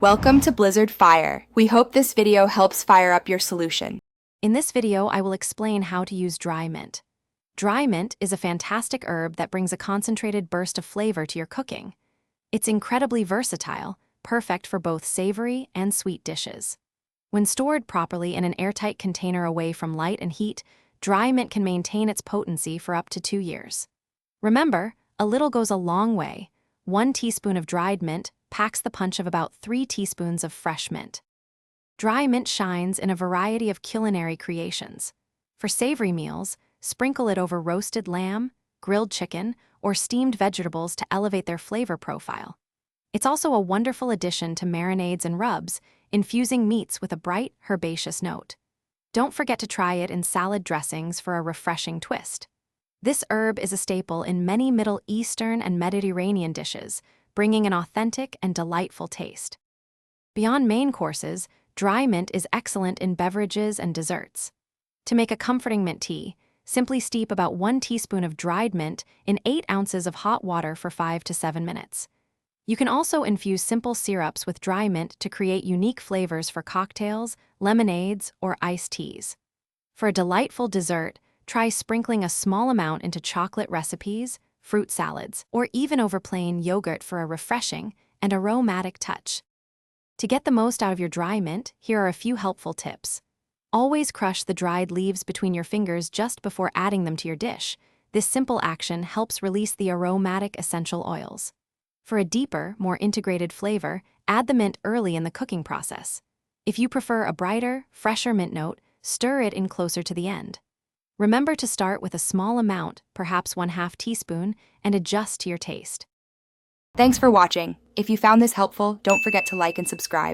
Welcome to Blizzard Fire. We hope this video helps fire up your solution. In this video, I will explain how to use dry mint. Dry mint is a fantastic herb that brings a concentrated burst of flavor to your cooking. It's incredibly versatile, perfect for both savory and sweet dishes. When stored properly in an airtight container away from light and heat, dry mint can maintain its potency for up to 2 years. Remember, a little goes a long way. 1 teaspoon of dried mint packs the punch of about 3 teaspoons of fresh mint. Dry mint shines in a variety of culinary creations. For savory meals, sprinkle it over roasted lamb, grilled chicken, or steamed vegetables to elevate their flavor profile. It's also a wonderful addition to marinades and rubs, infusing meats with a bright, herbaceous note. Don't forget to try it in salad dressings for a refreshing twist. This herb is a staple in many Middle Eastern and Mediterranean dishes, bringing an authentic and delightful taste. Beyond main courses, dry mint is excellent in beverages and desserts. To make a comforting mint tea, simply steep about 1 teaspoon of dried mint in 8 ounces of hot water for 5 to 7 minutes. You can also infuse simple syrups with dry mint to create unique flavors for cocktails, lemonades, or iced teas. For a delightful dessert, try sprinkling a small amount into chocolate recipes, fruit salads, or even over plain yogurt for a refreshing and aromatic touch. To get the most out of your dry mint, here are a few helpful tips. Always crush the dried leaves between your fingers just before adding them to your dish. This simple action helps release the aromatic essential oils. For a deeper, more integrated flavor, add the mint early in the cooking process. If you prefer a brighter, fresher mint note, stir it in closer to the end. Remember to start with a small amount, perhaps 1/2 teaspoon, and adjust to your taste. Thanks for watching. If you found this helpful, don't forget to like and subscribe.